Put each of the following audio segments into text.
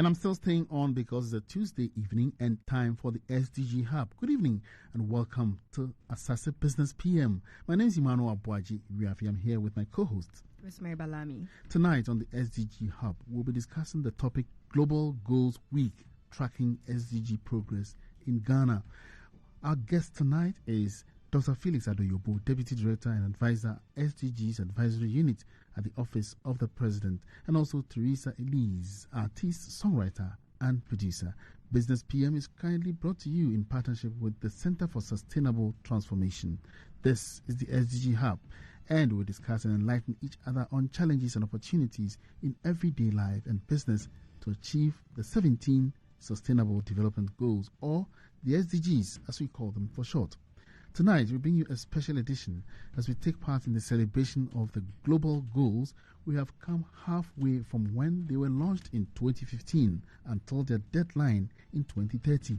And I'm still staying on because it's a Tuesday evening and time for the SDG-Hub. Good evening and welcome to Asaase Business PM. My name is Emmanuel Aboagye-Wiafe. I'm here with my co-host, Rosemary Balami. Tonight on the SDG-Hub, we'll be discussing the topic Global Goals Week, tracking SDG progress in Ghana. Our guest tonight is Dr. Felix Addo Yobo, Deputy Director and Advisor, SDGs Advisory Unit at the Office of the President, and also Theresa Elise, artist, songwriter, and producer. Business PM is kindly brought to you in partnership with the Center for Sustainable Transformation. This is the SDG Hub, and we'll discuss and enlighten each other on challenges and opportunities in everyday life and business to achieve the 17 Sustainable Development Goals, or the SDGs, as we call them for short. Tonight, we bring you a special edition as we take part in the celebration of the global goals. We have come halfway from when they were launched in 2015 until their deadline in 2030.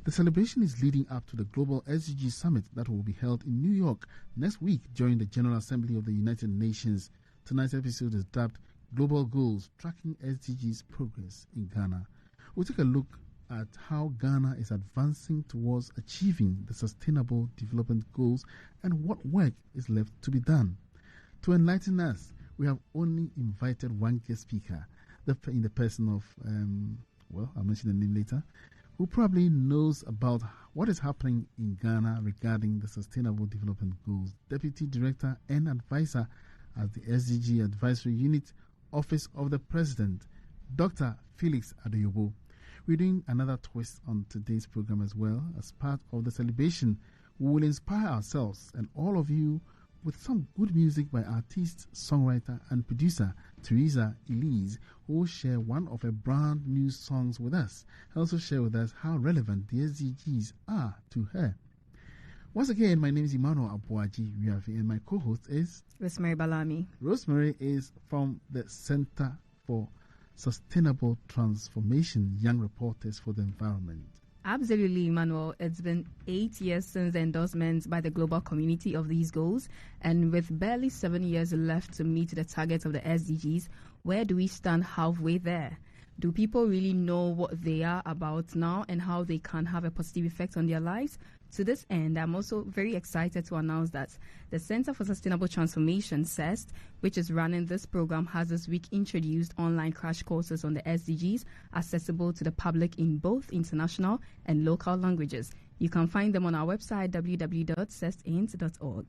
The celebration is leading up to the Global SDG Summit that will be held in New York next week during the General Assembly of the United Nations. Tonight's episode is dubbed Global Goals, Tracking SDGs Progress in Ghana. We'll take a look at how Ghana is advancing towards achieving the Sustainable Development Goals and what work is left to be done. To enlighten us, we have only invited one guest speaker, in the person of, I'll mention the name later, who probably knows about what is happening in Ghana regarding the Sustainable Development Goals. Deputy Director and Advisor at the SDG Advisory Unit, Office of the President, Dr. Felix Addo Yobo. We're doing another twist on today's program as well. As part of the celebration, we will inspire ourselves and all of you with some good music by artist, songwriter, and producer Theresa Elise, who will share one of her brand new songs with us and also share with us how relevant the SDGs are to her. Once again, my name is Emmanuel Aboagye-Wiafe, and my co-host is Rosemary Balami. Rosemary is from the Center for Sustainable Transformation, Young Reporters for the Environment. Absolutely, Emmanuel. It's been 8 years since the endorsement by the global community of these goals, and with barely 7 years left to meet the targets of the SDGs, where do we stand halfway there? Do people really know what they are about now and how they can have a positive effect on their lives? To this end, I'm also very excited to announce that the Center for Sustainable Transformation, CeST, which is running this program, has this week introduced online crash courses on the SDGs accessible to the public in both international and local languages. You can find them on our website, www.cestint.org.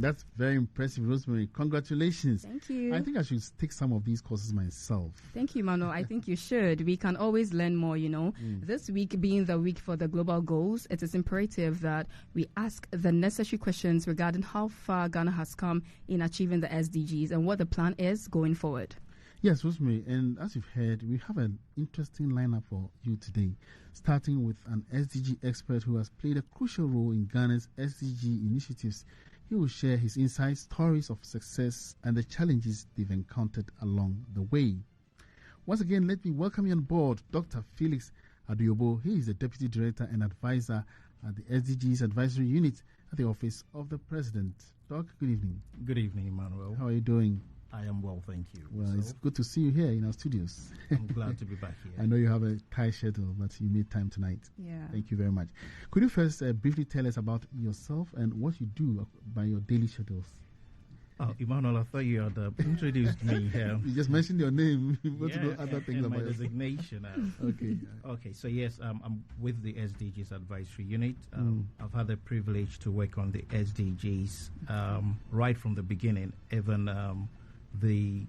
That's very impressive, Rosemary. Congratulations. Thank you. I think I should take some of these courses myself. Thank you, Mano. I think you should. We can always learn more, you know. This week being the week for the global goals, it is imperative that we ask the necessary questions regarding how far Ghana has come in achieving the SDGs and what the plan is going forward. Yes, Rosemary, and as you've heard, we have an interesting lineup for you today, starting with an SDG expert who has played a crucial role in Ghana's SDG initiatives. He will share his insights, stories of success, and the challenges they've encountered along the way. Once again, let me welcome you on board, Dr. Felix Addo Yobo. He is the Deputy Director and Advisor at the SDGs Advisory Unit at the Office of the President. Doc, good evening. Good evening, Emmanuel. How are you doing? I am well, thank you. Well, it's good to see you here in our studios. I'm glad to be back here. I know you have a tight schedule, but you made time tonight. Yeah. Thank you very much. Could you first briefly tell us about yourself and what you do by your daily schedules? Oh, Emmanuel, I thought you had introduced me here. You just mentioned your name. You want to know other things about my designation. Okay. Okay, so yes, I'm with the SDGs Advisory Unit. I've had the privilege to work on the SDGs right from the beginning, even the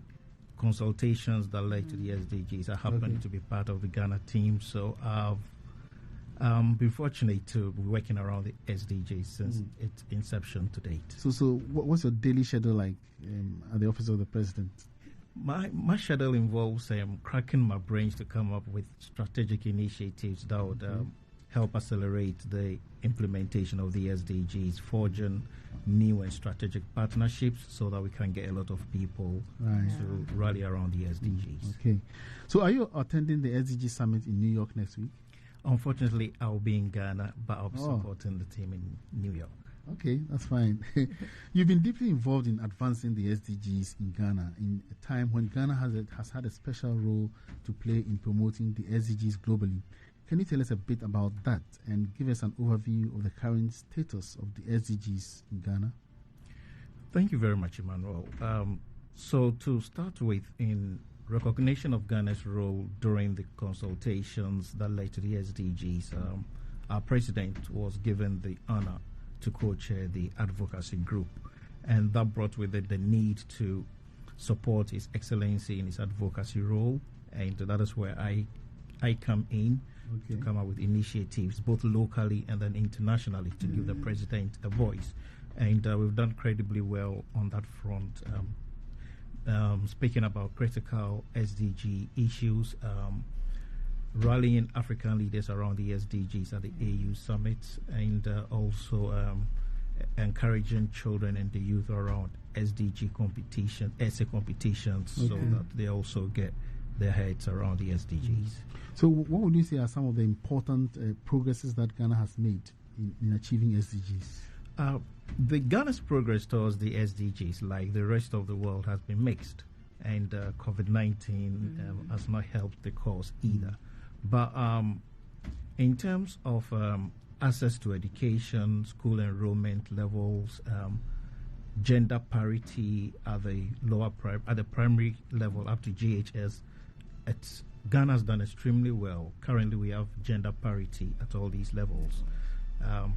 consultations that led to the SDGs. I happen to be part of the Ghana team, so I've been fortunate to be working around the SDGs since its inception to date. So what's your daily schedule like at the Office of the President? My schedule involves cracking my brains to come up with strategic initiatives that would help accelerate the implementation of the SDGs, forging new and strategic partnerships so that we can get a lot of people to rally around the SDGs. Okay. So are you attending the SDG Summit in New York next week? Unfortunately, I'll be in Ghana, but I'll be supporting the team in New York. Okay, that's fine. You've been deeply involved in advancing the SDGs in Ghana in a time when Ghana has had a special role to play in promoting the SDGs globally. Can you tell us a bit about that and give us an overview of the current status of the SDGs in Ghana? Thank you very much, Emmanuel. So to start with, in recognition of Ghana's role during the consultations that led to the SDGs, our president was given the honor to co-chair the advocacy group, and that brought with it the need to support His Excellency in his advocacy role, and that is where I come in to come up with initiatives both locally and then internationally to give the president a voice, and we've done incredibly well on that front. Speaking about critical SDG issues, rallying African leaders around the SDGs at the AU summit, and also encouraging children and the youth around SDG competition, essay competitions, so that they also get their heads around the SDGs. So what would you say are some of the important progresses that Ghana has made in achieving SDGs? The Ghana's progress towards the SDGs, like the rest of the world, has been mixed, and COVID-19 has not helped the cause either. But in terms of access to education, school enrollment levels, gender parity at the at the primary level up to GHS, Ghana's done extremely well. Currently, we have gender parity at all these levels.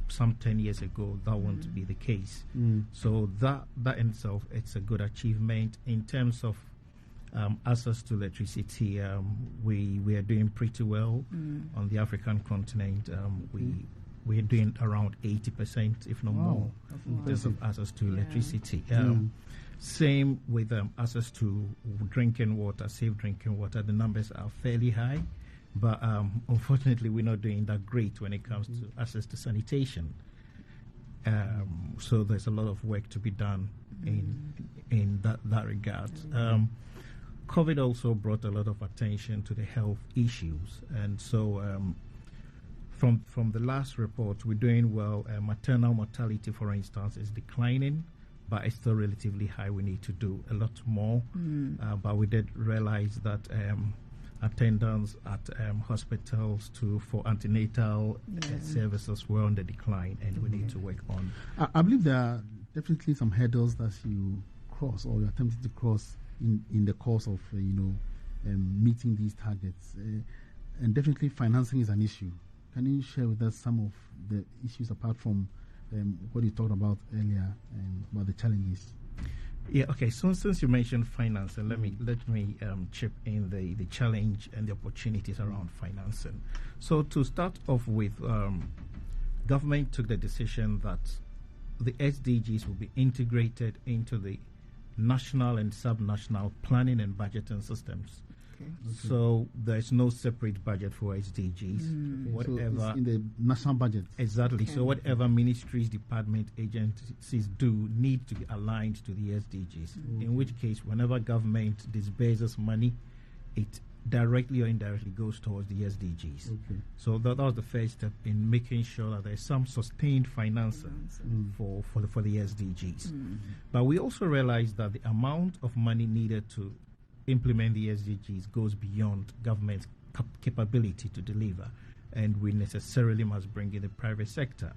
Some 10 years ago, that wouldn't be the case. So that in itself, it's a good achievement. In terms of access to electricity, we are doing pretty well on the African continent. We're doing around 80%, if not more, in terms of access to electricity. Same with access to drinking water, safe drinking water. The numbers are fairly high, but unfortunately, we're not doing that great when it comes to access to sanitation. So there's a lot of work to be done in that regard. COVID also brought a lot of attention to the health issues, and so from the last report, we're doing well. Maternal mortality, for instance, is declining, but it's still relatively high. We need to do a lot more, but we did realize that attendance at hospitals for antenatal services were on the decline, and we need to work on. I believe there are definitely some hurdles that you cross or you're attempting to cross in the course of meeting these targets, and definitely financing is an issue. Can you share with us some of the issues apart from what you talked about earlier about the challenges? Yeah, okay. So since you mentioned financing, let me chip in the challenge and the opportunities around financing. So to start off with, government took the decision that the SDGs will be integrated into the national and sub-national planning and budgeting systems. So there's no separate budget for SDGs. Whatever, so it's in the national budget. Exactly. So whatever ministries, department, agencies do need to be aligned to the SDGs. In which case, whenever government disburses money, it directly or indirectly goes towards the SDGs. So that was the first step in making sure that there's some sustained financing for the SDGs. But we also realized that the amount of money needed to implement the SDGs goes beyond government's capability to deliver, and we necessarily must bring in the private sector.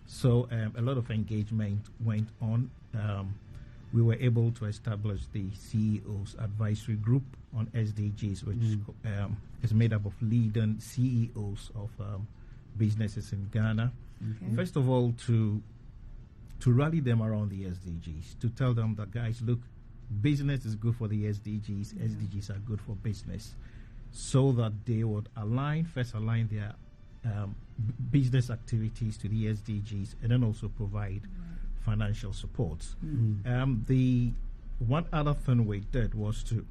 So a lot of engagement went on. We were able to establish the CEOs Advisory Group on SDGs, which is made up of leading CEOs of businesses in Ghana. First of all, to rally them around the SDGs, to tell them that, guys, look, business is good for the SDGs, SDGs are good for business, so that they would align their business activities to the SDGs and then also provide financial support. The one other thing we did was to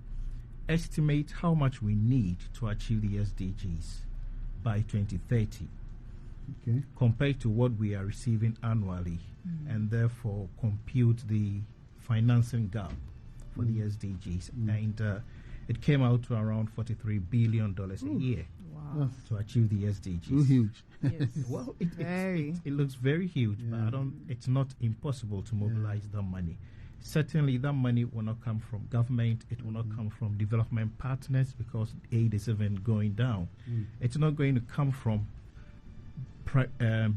estimate how much we need to achieve the SDGs by 2030 compared to what we are receiving annually, and therefore compute the financing gap for the SDGs. And it came out to around $43 billion a year. to achieve the SDGs. Too huge. Yes. Well, it looks very huge, but it's not impossible to mobilize that money. Certainly, that money will not come from government. It will not come from development partners because aid is even going down. It's not going to come from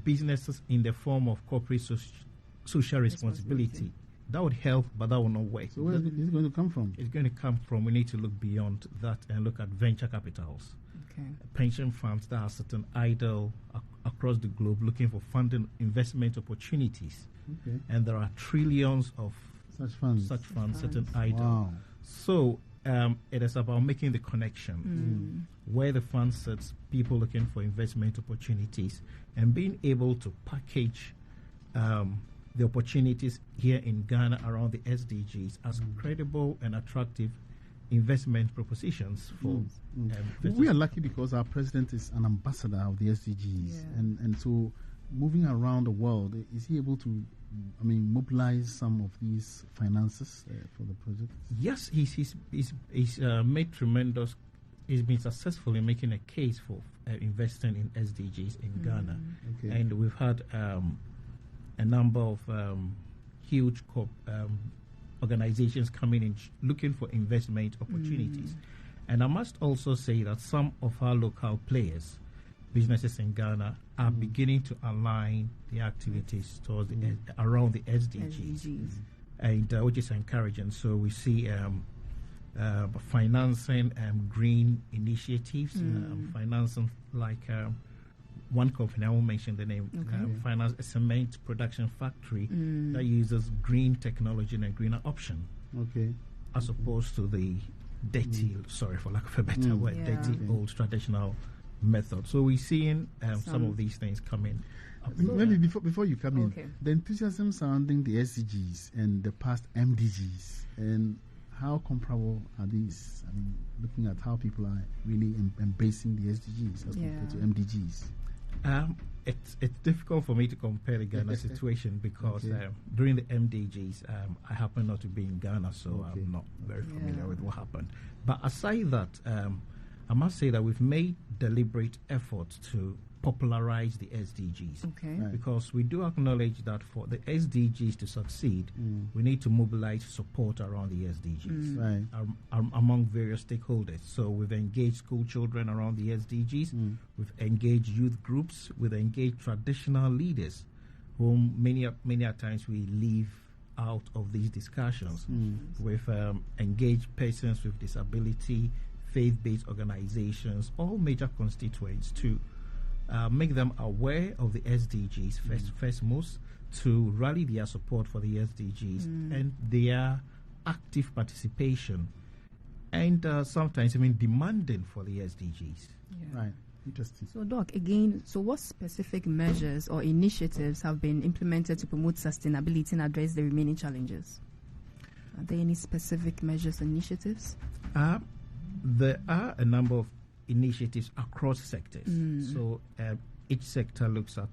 businesses in the form of corporate social responsibility. That would help, but that will not work. So where is it going to come from? It's going to come from, we need to look beyond that and look at venture capitals. Okay. Pension funds that are sitting idle across the globe looking for funding investment opportunities. Okay. And there are trillions of such funds sitting idle. Wow. So it is about making the connection where the fund sits, people looking for investment opportunities, and being able to package the opportunities here in Ghana around the SDGs as credible and attractive investment propositions for we are lucky because our president is an ambassador of the SDGs, and so moving around the world, is he able to mobilize some of these finances for the project? Yes, he's made tremendous. He's been successful in making a case for investing in SDGs in Ghana, and we've had a number of huge organizations coming in looking for investment opportunities. And I must also say that some of our local players, businesses in Ghana, are beginning to align their activities towards around the SDGs. And which is encouraging. So we see financing green initiatives, financing like one company, I won't mention the name, finance a cement production factory that uses green technology and a greener option, as opposed to the dirty, sorry for lack of a better word, dirty old traditional method. So we're seeing some of these things coming. Maybe before you come in, the enthusiasm surrounding the SDGs and the past MDGs, and how comparable are these? Looking at how people are really embracing the SDGs as compared to MDGs. It's difficult for me to compare the Ghana situation because during the MDGs, I happen not to be in Ghana, so I'm not very familiar with what happened. But aside that, I must say that we've made deliberate efforts to popularize the SDGs because we do acknowledge that for the SDGs to succeed, we need to mobilize support around the SDGs among various stakeholders. So we've engaged school children around the SDGs, we've engaged youth groups, we've engaged traditional leaders whom many a times we leave out of these discussions. We've engaged persons with disability, faith-based organizations, all major constituents to make them aware of the SDGs first most, to rally their support for the SDGs and their active participation, and sometimes demanding for the SDGs. Right. Interesting. So, Doc, again, what specific measures or initiatives have been implemented to promote sustainability and address the remaining challenges? Are there any specific measures and initiatives? There are a number of initiatives across sectors. So each sector looks at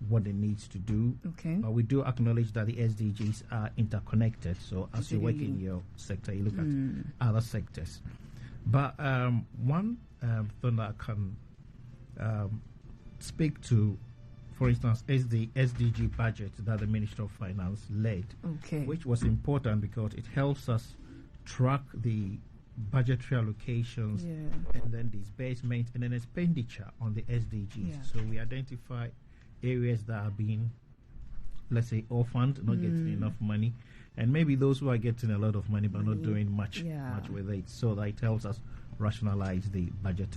what it needs to do. But we do acknowledge that the SDGs are interconnected. So as you work in your sector, you look at other sectors. But one thing that I can speak to, for instance, is the SDG budget that the Ministry of Finance led, which was important because it helps us track the budgetary allocations and then disbursement and then expenditure on the SDGs. So we identify areas that are being, let's say, orphaned, not getting enough money, and maybe those who are getting a lot of money but not doing much with it. So that it helps us rationalize the budget.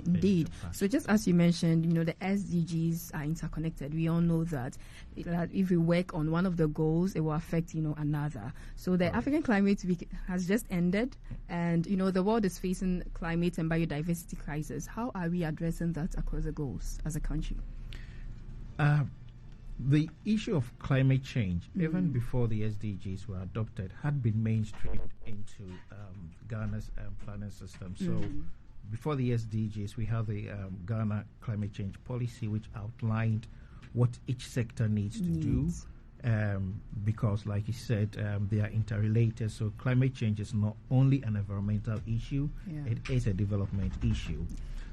Indeed. So just as you mentioned, the SDGs are interconnected. We all know that if we work on one of the goals, it will affect, another. So the African Climate Week has just ended, and, the world is facing climate and biodiversity crisis. How are we addressing that across the goals as a country? The issue of climate change, even before the SDGs were adopted, had been mainstreamed into Ghana's planning system. So before the SDGs, we have the Ghana Climate Change Policy, which outlined what each sector needs to do, because, like you said, they are interrelated. So climate change is not only an environmental issue, it is a development issue.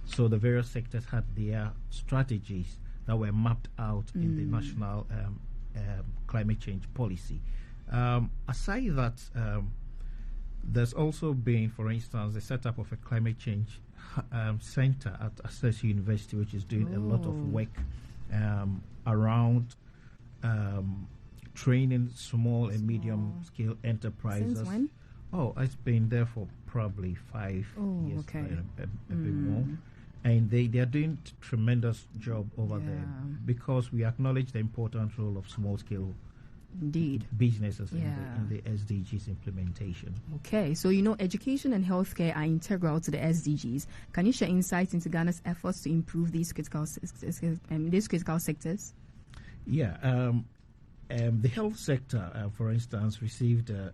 So the various sectors had their strategies that were mapped out in the national climate change policy. Aside that, there's also been, for instance, the setup of a climate change center at Asaase University, which is doing a lot of work around training small and medium-scale enterprises. Since when? Oh, it's been there for probably 5 years, okay. a bit more. And they are doing tremendous job over there, because we acknowledge the important role of small-scale businesses in the SDGs implementation. Okay, so education and healthcare are integral to the SDGs. Can you share insights into Ghana's efforts to improve these critical sectors? Yeah, the health sector, for instance, received a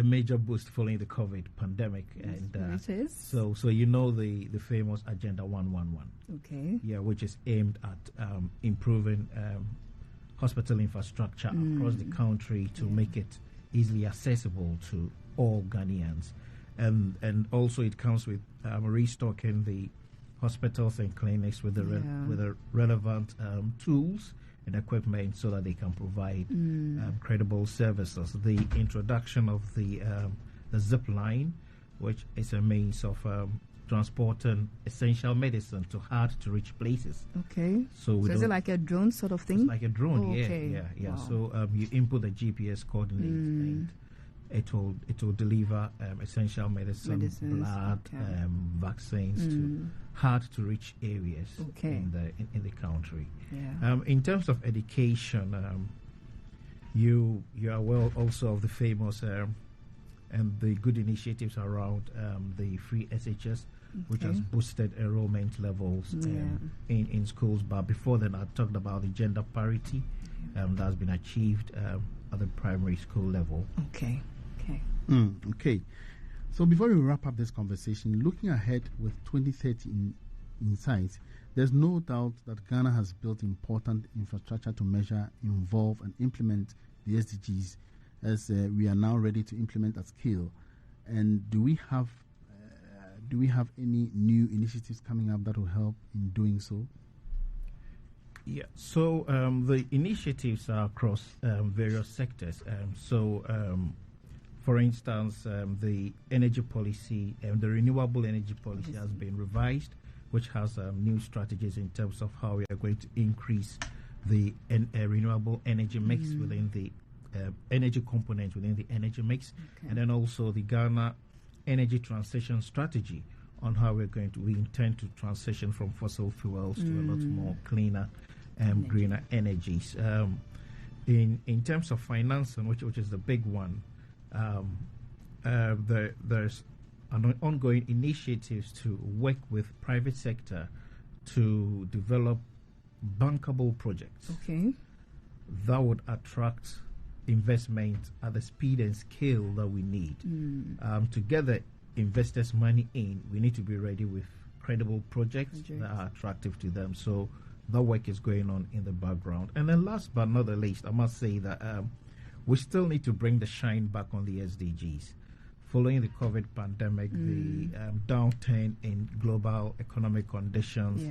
major boost following the COVID pandemic, and so the famous Agenda 111. Okay. Yeah, which is aimed at improving hospital infrastructure across the country to make it easily accessible to all Ghanaians, and also it comes with restocking the hospitals and clinics with the relevant tools and equipment so that they can provide credible services. The introduction of the zip line, which is a means of transporting essential medicine to hard-to-reach places. Okay. So is it like a drone sort of thing? It's like a drone, okay. Yeah. Wow. So you input the GPS coordinates and it will deliver essential medicines, blood, vaccines to hard-to-reach areas in the country. Yeah. In terms of education, you are aware also of the famous and the good initiatives around the free SHS, which has boosted enrollment levels in schools. But before then, I talked about the gender parity that's been achieved at the primary school level. Okay. Okay. So before we wrap up this conversation, looking ahead with 2030 in sight, there's no doubt that Ghana has built important infrastructure to measure, involve, and implement the SDGs, as we are now ready to implement at scale. And do we have any new initiatives coming up that will help in doing so? Yeah. So the initiatives are across various sectors. For instance, the energy policy, the renewable energy policy has been revised, which has new strategies in terms of how we are going to increase the renewable energy mix within the energy component within the energy mix, and then also the Ghana energy transition strategy on how we intend to transition from fossil fuels to a lot more cleaner and greener energies. In terms of financing, which is the big one, there's an ongoing initiatives to work with private sector to develop bankable projects that would attract investment at the speed and scale that we need. To get the investors' money in, we need to be ready with credible projects that are attractive to them. So that work is going on in the background. And then last but not the least, I must say that we still need to bring the shine back on the SDGs. Following the COVID pandemic, the downturn in global economic conditions,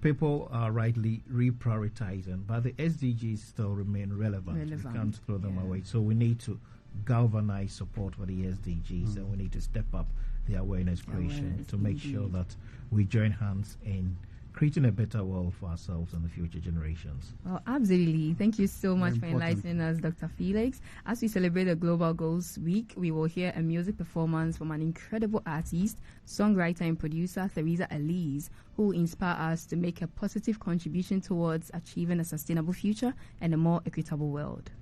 people are rightly reprioritizing, but the SDGs still remain relevant. We can't throw them away. So we need to galvanize support for the SDGs, and we need to step up the awareness creation to make sure that we join hands in creating a better world for ourselves and the future generations. Well, absolutely. Thank you so much for enlightening us, Dr. Felix. As we celebrate the Global Goals Week, we will hear a music performance from an incredible artist, songwriter and producer, Theresa Elise, who will inspire us to make a positive contribution towards achieving a sustainable future and a more equitable world.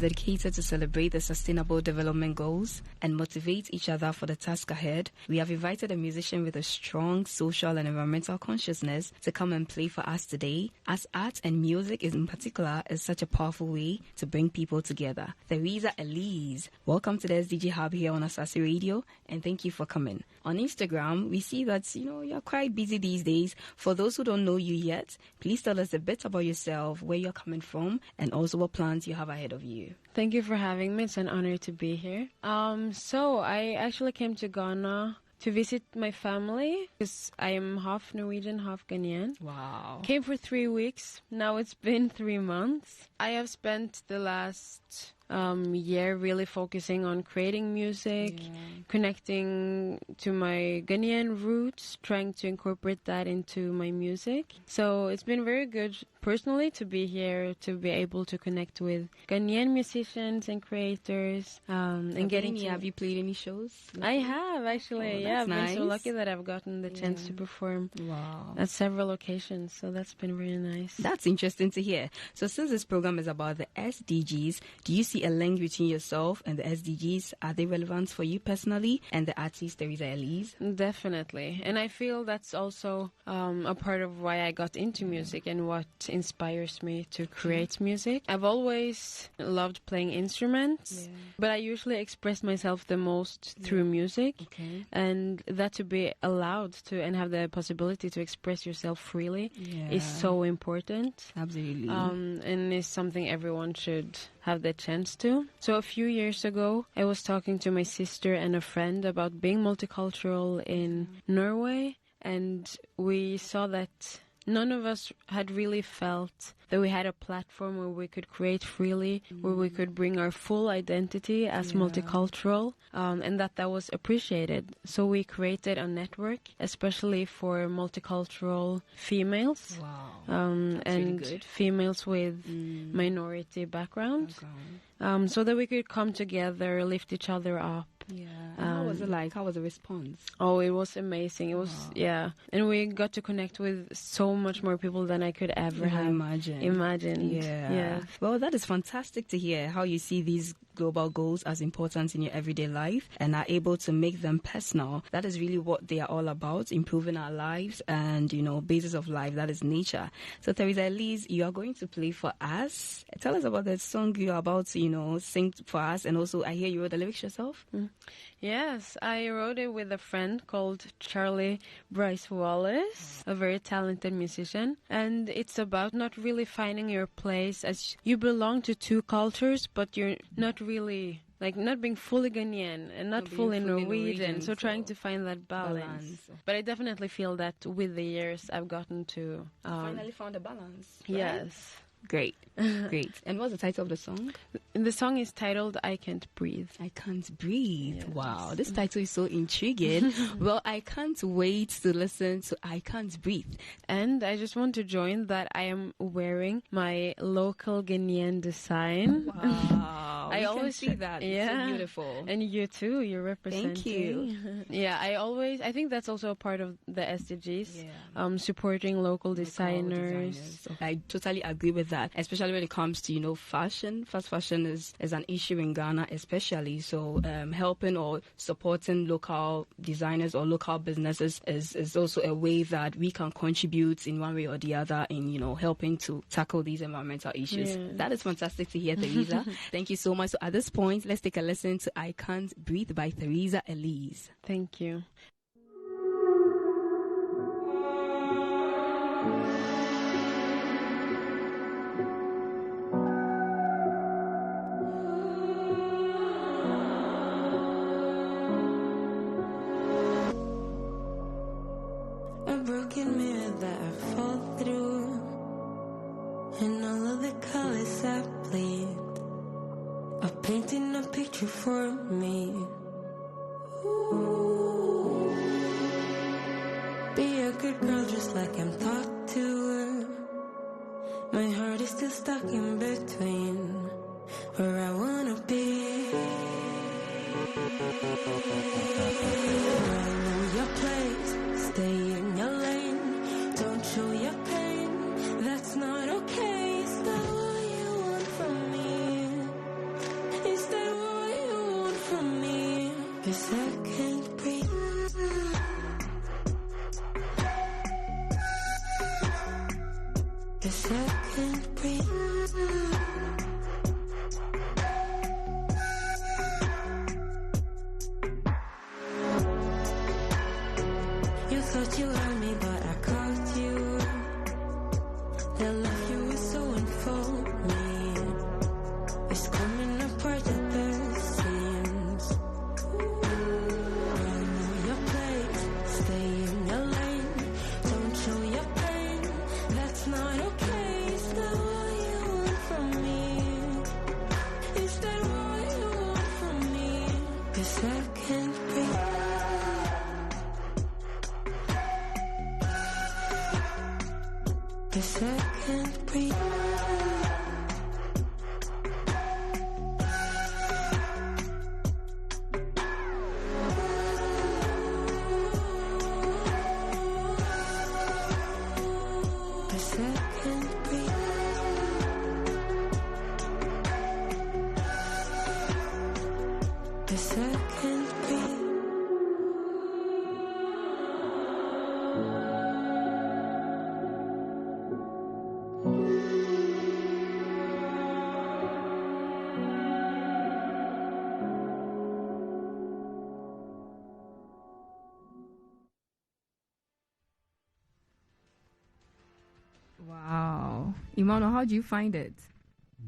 Dedicated to celebrate the Sustainable Development Goals and motivate each other for the task ahead, we have invited a musician with a strong social and environmental consciousness to come and play for us today, as art and music in particular is such a powerful way to bring people together. Theresa Elise, welcome to the SDG-Hub here on Asaase Radio, and thank you for coming. On Instagram, we see that, you're quite busy these days. For those who don't know you yet, please tell us a bit about yourself, where you're coming from, and also what plans you have ahead of you. Thank you for having me. It's an honor to be here. So I actually came to Ghana to visit my family because I am half Norwegian, half Ghanaian. Wow. Came for 3 weeks. Now it's been 3 months. I have spent the last year really focusing on creating music, connecting to my Ghanaian roots, trying to incorporate that into my music. So it's been very good personally to be here, to be able to connect with Ghanaian musicians and creators. Have you played any shows? I have actually. I've been so lucky that I've gotten the chance to perform at several occasions. So that's been really nice. That's interesting to hear. So since this program is about the SDGs, do you see a link between yourself and the SDGs? Are they relevant for you personally and the artist Theresa Elise? Definitely. And I feel that's also a part of why I got into music and what inspires me to create music. I've always loved playing instruments, but I usually express myself the most through music. And that to be allowed to and have the possibility to express yourself freely is so important. Absolutely. And is something everyone should have the chance to. So a few years ago, I was talking to my sister and a friend about being multicultural in Norway, and we saw that none of us had really felt that we had a platform where we could create freely, where we could bring our full identity as multicultural, and that was appreciated. So we created a network, especially for multicultural females, and really females with minority background, so that we could come together, lift each other up. How was it like? How was the response? Oh, it was amazing. It was, and we got to connect with so much more people than I could ever have imagined. Yeah. Well, that is fantastic to hear how you see these global goals as important in your everyday life and are able to make them personal. That is really what they are all about, improving our lives and, basis of life, that is nature. So, Theresa Elise, you are going to play for us. Tell us about the song you are about to, sing for us. And also, I hear you wrote the lyrics yourself. Yes, I wrote it with a friend called Charlie Bryce Wallace, a very talented musician. And it's about not really finding your place as you belong to two cultures, but you're not really, not being fully Ghanaian and not fully Norwegian. So trying to find that balance. But I definitely feel that with the years I've gotten to... finally found a balance. Right? Yes. Great. And what's the title of the song? The song is titled I Can't Breathe. I Can't Breathe. Yes. Wow, this title is so intriguing. Well, I can't wait to listen to I Can't Breathe. And I just want to join that I am wearing my local Ghanaian design. Wow. I always see that. Yeah. It's so beautiful. And you too, you're representing. Thank you. I think that's also a part of the SDGs, supporting local designers. I totally agree with that, especially when it comes to fashion. Fast fashion is an issue in Ghana, especially. So helping or supporting local designers or local businesses is also a way that we can contribute in one way or the other in helping to tackle these environmental issues. That is fantastic to hear, Theresa. Thank you so much. So at this point, let's take a listen to I Can't Breathe by Theresa Elise. Thank you. Painting a picture for me. Be a good girl just like I'm taught to. My heart is still stuck in between where I wanna be. Know your place, stay in your lane. Don't show your pain, that's not okay. Is that what you want from me? Is that what you want from me? 'Cause I can't breathe. Cause I can't breathe. You thought you had me, but I caught you. That love you is so unfold me. It's coming apart at the seams. I know your place. Emmanuel, how do you find it?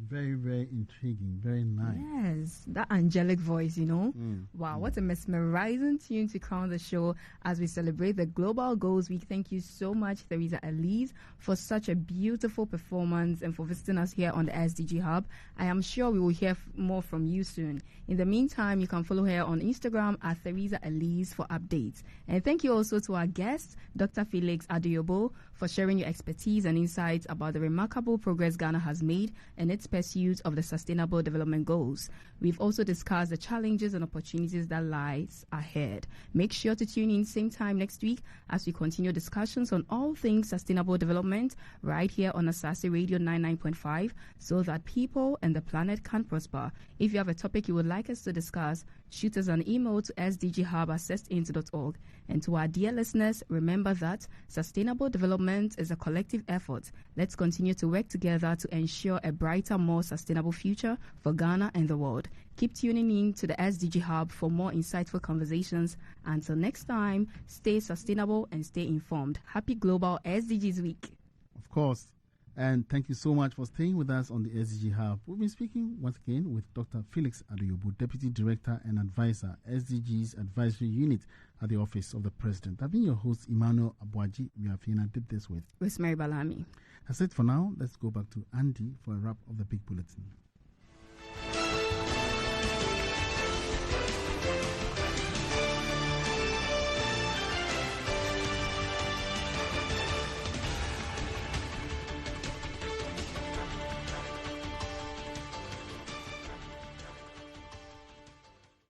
Very, very intriguing. Very nice. Yes, that angelic voice, Wow, what a mesmerizing tune to crown the show as we celebrate the Global Goals Week. Thank you so much, Theresa Elise, for such a beautiful performance and for visiting us here on the SDG-Hub. I am sure we will hear more from you soon. In the meantime, you can follow her on Instagram at Theresa Elise for updates. And thank you also to our guest, Dr. Felix Addo Yobo, for sharing your expertise and insights about the remarkable progress Ghana has made and its pursuit of the Sustainable Development Goals. We've also discussed the challenges and opportunities that lies ahead. Make sure to tune in same time next week as we continue discussions on all things sustainable development right here on Asaase Radio 99.5 so that people and the planet can prosper. If you have a topic you would like us to discuss, shoot us an email to sdghub@cestint.org. And to our dear listeners, remember that sustainable development is a collective effort. Let's continue to work together to ensure a brighter, more sustainable future for Ghana and the world. Keep tuning in to the SDG Hub for more insightful conversations. Until next time, stay sustainable and stay informed. Happy Global SDGs Week. Of course. And thank you so much for staying with us on the SDG Hub. We've been speaking once again with Dr. Felix Addo Yobo, Deputy Director and Advisor, SDGs Advisory Unit at the Office of the President. I've been your host, Emmanuel Aboagye-Wiafe, and I did this with Rosemary Balami. That's it for now. Let's go back to Andy for a wrap of the big bulletin.